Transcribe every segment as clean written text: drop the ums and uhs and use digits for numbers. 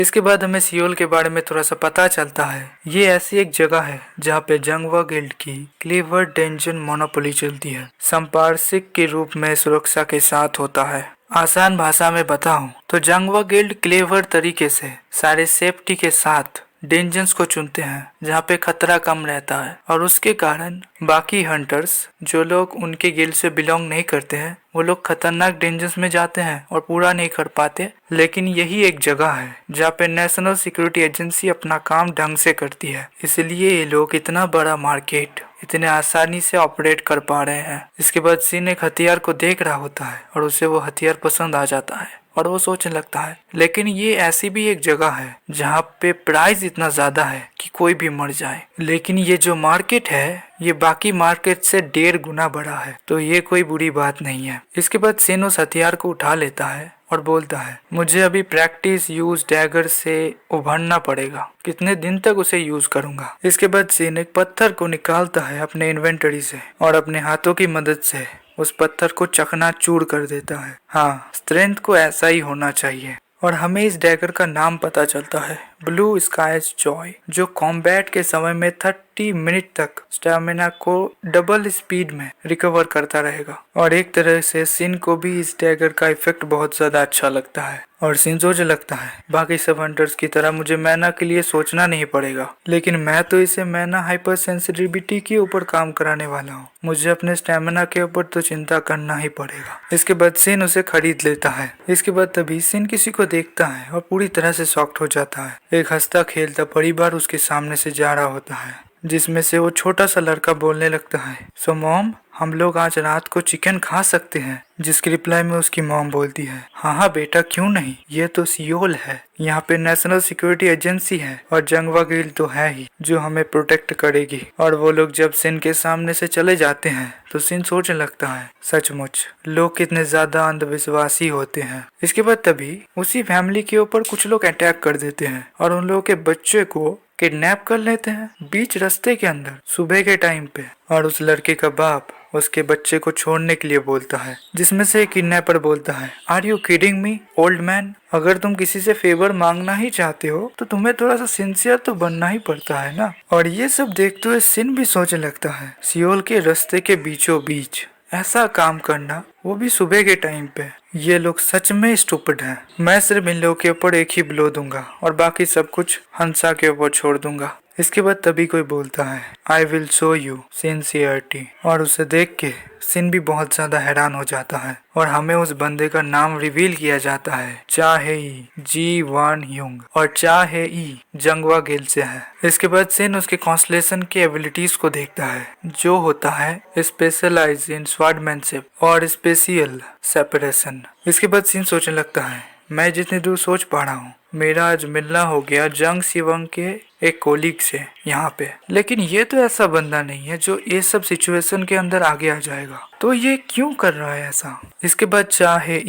इसके बाद हमें सियोल के बारे में थोड़ा सा पता चलता है। ये ऐसी एक जगह है जहाँ पे जंगवा गिल्ड की क्लेवर डेंजन मोनोपोली चलती है। संपार्श्विक के रूप में सुरक्षा के साथ होता है। आसान भाषा में बताऊं तो जंगवा गिल्ड क्लेवर तरीके से सारे सेफ्टी के साथ डेंजन्स को चुनते हैं जहाँ पे खतरा कम रहता है, और उसके कारण बाकी हंटर्स जो लोग उनके गिल्ड से बिलोंग नहीं करते हैं वो लोग खतरनाक डेंजन्स में जाते हैं और पूरा नहीं कर पाते। लेकिन यही एक जगह है जहाँ पे नेशनल सिक्योरिटी एजेंसी अपना काम ढंग से करती है, इसलिए ये लोग इतना बड़ा मार्केट इतने आसानी से ऑपरेट कर पा रहे हैं। इसके बाद सिन एक हथियार को देख रहा होता है और उसे वो हथियार पसंद आ जाता है और वो सोचने लगता है लेकिन ये ऐसी भी एक जगह है जहाँ पे प्राइस इतना ज्यादा है कि कोई भी मर जाए, लेकिन ये जो मार्केट है ये बाकी मार्केट से 1.5 गुना बड़ा है, तो ये कोई बुरी बात नहीं है। इसके बाद सिन उस हथियार को उठा लेता है और बोलता है मुझे अभी प्रैक्टिस यूज डैगर से उभरना पड़ेगा, कितने दिन तक उसे यूज करूंगा। इसके बाद सिन एक पत्थर को निकालता है अपने इन्वेंटरी से और अपने हाथों की मदद से उस पत्थर को चकनाचूर कर देता है। हाँ, स्ट्रेंथ को ऐसा ही होना चाहिए। और हमें इस डैगर का नाम पता चलता है ब्लू स्काइज जॉय, जो कॉम्बैट के समय में 30 मिनट तक स्टेमिना को डबल स्पीड में रिकवर करता रहेगा। और एक तरह से सिन को भी इस डैगर का इफेक्ट बहुत ज्यादा अच्छा लगता है और सिन सोचने लगता है बाकी सब हंटर्स की तरह मुझे मैना के लिए सोचना नहीं पड़ेगा, लेकिन मैं तो इसे मैना हाइपर सेंसिटिविटी के ऊपर काम कराने वाला हूँ, मुझे अपने स्टेमिना के ऊपर तो चिंता करना ही पड़ेगा। इसके बाद सिन उसे खरीद लेता है। इसके बाद तभी सिन किसी को देखता है और पूरी तरह से शॉक्ड हो जाता है। एक हंसता खेलता परिवार उसके सामने से जा रहा होता है, जिसमें से वो छोटा सा लड़का बोलने लगता है सो मॉम, हम लोग आज रात को चिकन खा सकते हैं। जिसकी रिप्लाई में उसकी मॉम बोलती है हाँ हाँ बेटा, क्यों नहीं, ये तो सियोल है, यहाँ पे नेशनल सिक्योरिटी एजेंसी है और जंगवा गिल्ड तो है ही जो हमें प्रोटेक्ट करेगी। और वो लोग जब सिन के सामने से चले जाते हैं तो सिन सोचने लगता है सचमुच लोग कितने ज्यादा अंधविश्वासी होते हैं। इसके बाद तभी उसी फैमिली के ऊपर कुछ लोग अटैक कर देते हैं और उन लोगों के बच्चे को किडनैप कर लेते हैं बीच रास्ते के अंदर सुबह के टाइम पे। और उस लड़के का बाप उसके बच्चे को छोड़ने के लिए बोलता है, जिसमें से किडनैपर बोलता है are you kidding me old man, अगर तुम किसी से फेवर मांगना ही चाहते हो तो तुम्हें थोड़ा सा सिंसियर तो बनना ही पड़ता है ना। और ये सब देखते हुए सिन भी सोचने लगता है सियोल के रास्ते के बीचों बीच ऐसा काम करना, वो भी सुबह के टाइम पे, ये लोग सच में स्टूपिड हैं। मैं सिर्फ इन लोगों के ऊपर एक ही ब्लो दूंगा और बाकी सब कुछ हंसा के ऊपर छोड़ दूंगा। इसके बाद तभी कोई बोलता है I will show you sincerity, और उसे देख के सिन भी बहुत ज्यादा हैरान हो जाता है और हमें उस बंदे का नाम रिवील किया जाता है चाहे जी वान ह्यूंग, और चाहे जंगवा गिल्ड से है। इसके बाद सिन उसके कॉन्स्टलेशन के एबिलिटीज को देखता है जो होता है स्पेशलाइज इन स्वॉर्डमैनशिप और स्पेशियल सेपरेशन। इसके बाद सिन सोचने लगता है मैं जितनी दूर सोच पा रहा हूँ मेरा आज मिलना हो गया जंग सिवंग के एक कोलीग से यहाँ पे, लेकिन ये तो ऐसा बंदा नहीं है जो ये सब सिचुएशन के अंदर आगे आ जाएगा, तो ये क्यों कर रहा है ऐसा। इसके बाद चाहे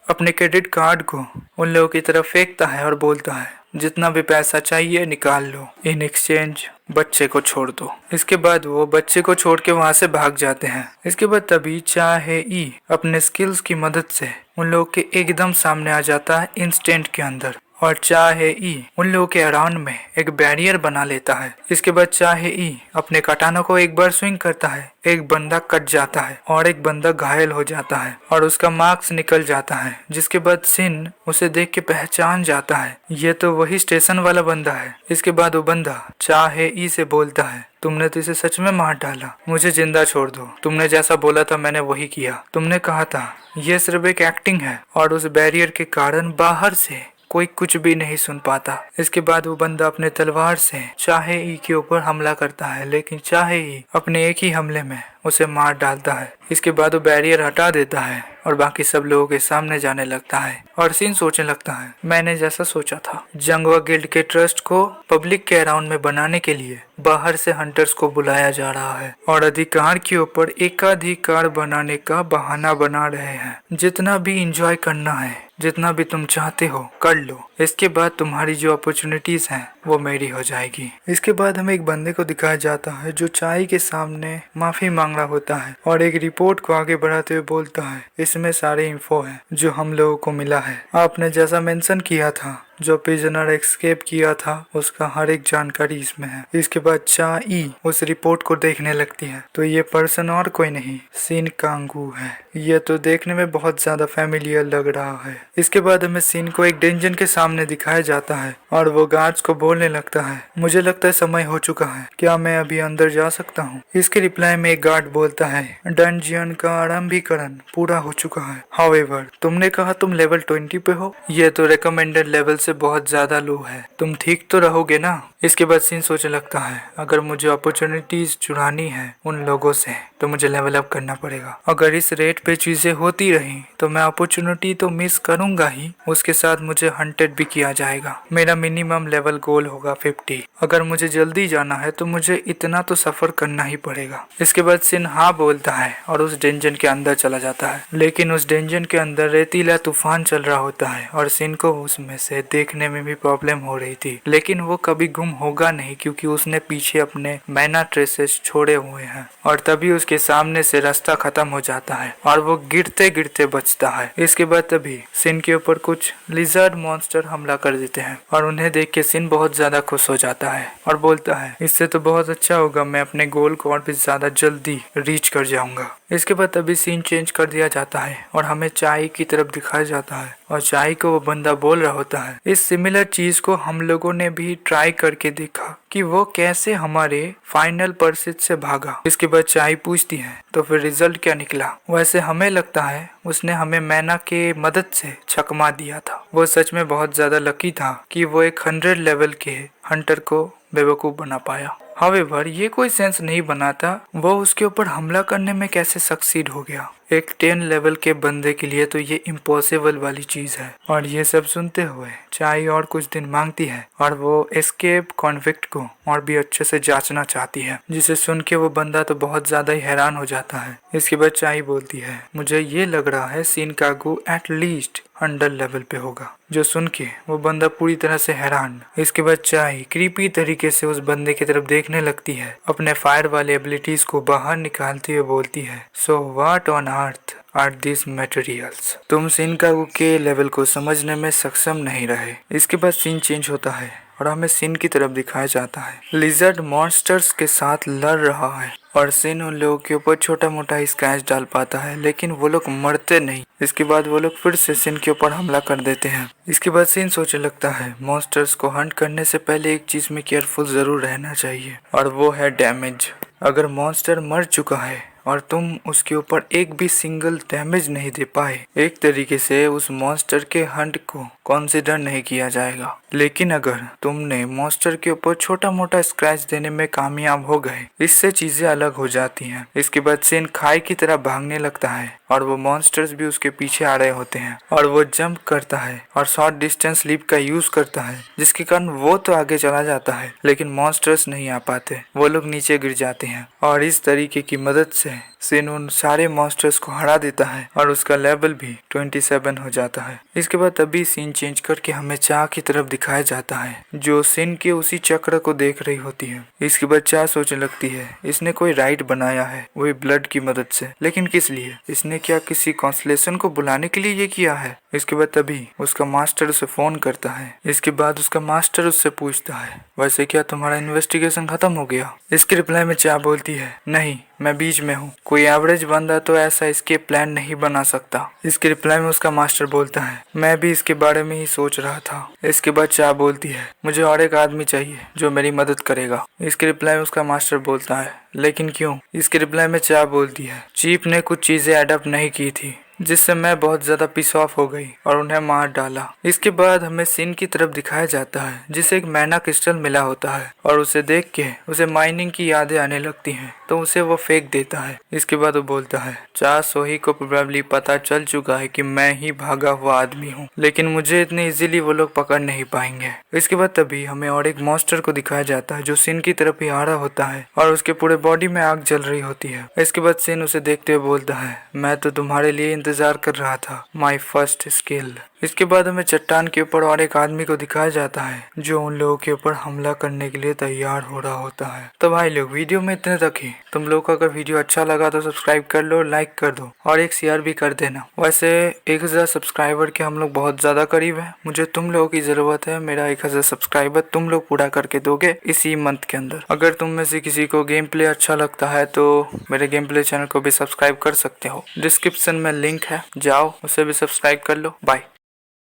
अपने क्रेडिट कार्ड को उन लोगों की तरफ फेंकता है और बोलता है जितना भी पैसा चाहिए निकाल लो, इन एक्सचेंज बच्चे को छोड़ दो। इसके बाद वो बच्चे को छोड़ के वहाँ से भाग जाते हैं। इसके बाद तभी चाहे अपने स्किल्स की मदद से उन लोगों के एकदम सामने आ जाता है इंस्टेंट के अंदर, और चाहे उन लोगों के अराउंड में एक बैरियर बना लेता है। इसके बाद चाहे अपने कटाना को एक बार स्विंग करता है, एक बंदा कट जाता है और एक बंदा घायल हो जाता है और उसका मार्क्स निकल जाता है, जिसके बाद सिन उसे देख के पहचान जाता है ये तो वही स्टेशन वाला बंदा है। इसके बाद वो बंदा चाहे से बोलता है तुमने तो इसे सच में मार डाला, मुझे जिंदा छोड़ दो, तुमने जैसा बोला था मैंने वही किया, तुमने कहा था ये सिर्फ एक एक्टिंग है। और उस बैरियर के कारण बाहर से कोई कुछ भी नहीं सुन पाता। इसके बाद वो बंदा अपने तलवार से चाहे के ऊपर हमला करता है, लेकिन चाहे अपने एक ही हमले में उसे मार डालता है। इसके बाद वो बैरियर हटा देता है और बाकी सब लोगों के सामने जाने लगता है और सीन सोचने लगता है मैंने जैसा सोचा था, जंगवा गिल्ड के ट्रस्ट को पब्लिक के अराउंड में बनाने के लिए बाहर से हंटर्स को बुलाया जा रहा है और अधिकार के ऊपर एकाधिकार बनाने का बहाना बना रहे हैं। जितना भी इंजॉय करना है, जितना भी तुम चाहते हो कर लो, इसके बाद तुम्हारी जो अपॉर्चुनिटीज हैं वो मेरी हो जाएगी। इसके बाद हमें एक बंदे को दिखाया जाता है जो चाय के सामने माफी मांग रहा होता है और एक रिपोर्ट को आगे बढ़ाते हुए बोलता है इसमें सारे इंफो है जो हम लोगों को मिला है। आपने जैसा मेंशन किया था जो प्रिजनर एस्केप किया था उसका हर एक जानकारी इसमें है। इसके बाद चाई उस रिपोर्ट को देखने लगती है तो ये पर्सन और कोई नहीं सिन कांगू है। ये तो देखने में बहुत ज्यादा फैमिलियर लग रहा है। इसके बाद हमें सिन को एक डेंजन के सामने दिखाया जाता है और वो गार्ड्स को बोलने लगता है, मुझे लगता है समय हो चुका है, क्या मैं अभी अंदर जा सकता हूँ? इसके रिप्लाई में एक गार्ड बोलता है, डंजियन का आरंभीकरण पूरा हो चुका है। हाउएवर, तुमने कहा तुम लेवल 20 पे हो, ये तो रिकमेंडेड लेवल से बहुत ज्यादा लो है, तुम ठीक तो रहोगे ना? इसके बाद सिन सोचने लगता है, अगर मुझे अपॉर्चुनिटीज चुरानी है उन लोगों से तो मुझे लेवल अप करना पड़ेगा। अगर इस रेट पे चीजें होती रही तो मैं अपॉर्चुनिटी तो मिस करूंगा ही, उसके साथ मुझे हंटेड भी किया जाएगा। मेरा मिनिमम लेवल गोल होगा 50। अगर मुझे जल्दी जाना है तो मुझे इतना तो सफर करना ही पड़ेगा। इसके बाद सिन हाँ बोलता है और उस डेंजन के अंदर चला जाता है। लेकिन उस डेंजन के अंदर रेतीला तूफान चल रहा होता है और सिन को उसमें से देखने में भी प्रॉब्लम हो रही थी, लेकिन वो कभी गुम होगा नहीं क्योंकि उसने पीछे अपने मैना ट्रेसेस छोड़े हुए हैं। और तभी उसके सामने से रास्ता खत्म हो जाता है और वो गिरते गिरते बचता है। इसके बाद तभी सिन के ऊपर कुछ लिजर्ड मॉन्स्टर हमला कर देते हैं और उन्हें देख के सिन बहुत ज्यादा खुश हो जाता है और बोलता है, इससे तो बहुत अच्छा होगा, मैं अपने गोल को और भी ज्यादा जल्दी रीच कर जाऊंगा। इसके बाद तभी सीन चेंज कर दिया जाता है और हमें चाय की तरफ दिखाया जाता है और चाय को वो बंदा बोल रहा होता है, इस सिमिलर चीज को हम लोगों ने भी ट्राई करके देखा कि वो कैसे हमारे फाइनल परसिट से भागा। इसके बाद चाय पूछती है तो फिर रिजल्ट क्या निकला? वैसे हमें लगता है उसने हमें मैना के मदद से छकमा दिया था। वो सच में बहुत ज्यादा लकी था कि वो एक 100 लेवल के हंटर को बेवकूफ बना पाया। हाउएवर, ये कोई सेंस नहीं बनाता वो उसके ऊपर हमला करने में कैसे सक्सीड हो गया। एक 10 लेवल के बंदे के लिए तो ये इम्पॉसिबल वाली चीज है। और ये सब सुनते हुए चाय और कुछ दिन मांगती है और वो एस्केप कॉन्विक्ट को और भी अच्छे से जांचना चाहती है, जिसे सुन के वो बंदा तो बहुत ज्यादा ही हैरान हो जाता है। इसके बाद चाय बोलती है, मुझे ये लग रहा है शिनकागू एटलीस्ट 100 लेवल पे होगा, जो सुन के वो बंदा पूरी तरह से हैरान। इसके बाद चाय क्रीपी तरीके से उस बंदे की तरफ देखने लगती है, अपने फायर वाले एबिलिटीज को बाहर निकालते हुए बोलती है, so what on earth are this materials? तुम शिनकागू के लेवल को समझने में सक्षम नहीं रहे। इसके बाद सीन चेंज होता है और हमें सिन की तरफ दिखाया जाता है, लिजर्ड मॉन्स्टर्स के साथ लड़ रहा है और सिन उन लोगों के ऊपर छोटा मोटा स्क्रैच डाल पाता है, लेकिन वो लोग मरते नहीं। इसके बाद वो लोग फिर से सिन के ऊपर हमला कर देते हैं। इसके बाद सिन सोचने लगता है, मॉन्स्टर्स को हंट करने से पहले एक चीज में केयरफुल जरूर रहना चाहिए और वो है डैमेज। अगर मॉन्स्टर मर चुका है और तुम उसके ऊपर एक भी सिंगल डैमेज नहीं दे पाए, एक तरीके से उस मॉन्स्टर के हंट को कंसीडर नहीं किया जाएगा। लेकिन अगर तुमने मॉन्स्टर के ऊपर छोटा मोटा स्क्रैच देने में कामयाब हो गए, इससे चीजें अलग हो जाती हैं। इसके बाद सिन खाई की तरह भागने लगता है और वो मॉन्स्टर्स भी उसके पीछे आ रहे होते हैं और वो जंप करता है और शॉर्ट डिस्टेंस लीप का यूज करता है, जिसके कारण वो तो आगे चला जाता है लेकिन मॉन्स्टर्स नहीं आ पाते, वो लोग नीचे गिर जाते हैं। और इस तरीके की मदद से सिन उन सारे मॉन्स्टर्स को हरा देता है और उसका लेवल भी 27 हो जाता है। इसके बाद तभी सीन चेंज करके हमें चाह की तरफ दिखाया जाता है, जो सिन के उसी चक्र को देख रही होती है। इसके बाद चाह सोचने लगती है, इसने कोई राइड बनाया है वही ब्लड की मदद से, लेकिन किस लिए? इसने क्या किसी कॉन्सलेशन को बुलाने के लिए ये किया है? इसके बाद तभी उसका मास्टर उसे फोन करता है। इसके बाद उसका मास्टर उससे पूछता है, वैसे क्या तुम्हारा इन्वेस्टिगेशन खत्म हो गया? इसके रिप्लाई में चाह बोलती है, नहीं, मैं बीच में हूँ, कोई एवरेज बंदा तो ऐसा एस्केप प्लान नहीं बना सकता। इसके रिप्लाई में उसका मास्टर बोलता है, मैं भी इसके बारे में ही सोच रहा था। इसके बाद चाह बोलती है, मुझे और एक आदमी चाहिए जो मेरी मदद करेगा। इसके रिप्लाई में उसका मास्टर बोलता है, लेकिन क्यों? इसके रिप्लाई में चाह बोलती है, चीफ ने कुछ चीजें एडप्ट नहीं की थी जिससे मैं बहुत ज्यादा पिस ऑफ हो गई और उन्हें मार डाला। इसके बाद हमें सिन की तरफ दिखाया जाता है, जिसे एक मैना क्रिस्टल मिला होता है और उसे देख के उसे माइनिंग की यादें आने लगती हैं, तो उसे वो फेंक देता है। इसके बाद वो बोलता है, चाह सोही को प्रोबेबली पता चल चुका है कि मैं ही भागा हुआ आदमी हूँ, लेकिन मुझे इतनी इजीली वो लोग पकड़ नहीं पाएंगे। इसके बाद तभी हमें और एक मॉन्स्टर को दिखाया जाता है जो सिन की तरफ ही आ रहा होता है और उसके पूरे बॉडी में आग जल रही होती है। इसके बाद सिन उसे देखते हुए बोलता है, मैं तो तुम्हारे लिए इंतजार कर रहा था, माई फर्स्ट स्किल। इसके बाद हमें चट्टान के ऊपर और एक आदमी को दिखाया जाता है जो उन लोगों के ऊपर हमला करने के लिए तैयार हो रहा होता है। तो भाई लोग वीडियो में इतने तक ही। तुम लोग को अगर वीडियो अच्छा लगा तो सब्सक्राइब कर लो, लाइक कर दो और एक शेयर भी कर देना। वैसे 1000 सब्सक्राइबर के हम लोग बहुत ज्यादा करीब है। मुझे तुम लोगों की जरूरत है। मेरा 1000 सब्सक्राइबर तुम लोग पूरा करके दोगे इसी मंथ के अंदर। अगर तुम में से किसी को गेम प्ले अच्छा लगता है तो मेरे गेम प्ले चैनल को भी सब्सक्राइब कर सकते हो। डिस्क्रिप्शन में लिंक है, जाओ उसे भी सब्सक्राइब कर लो। बाय।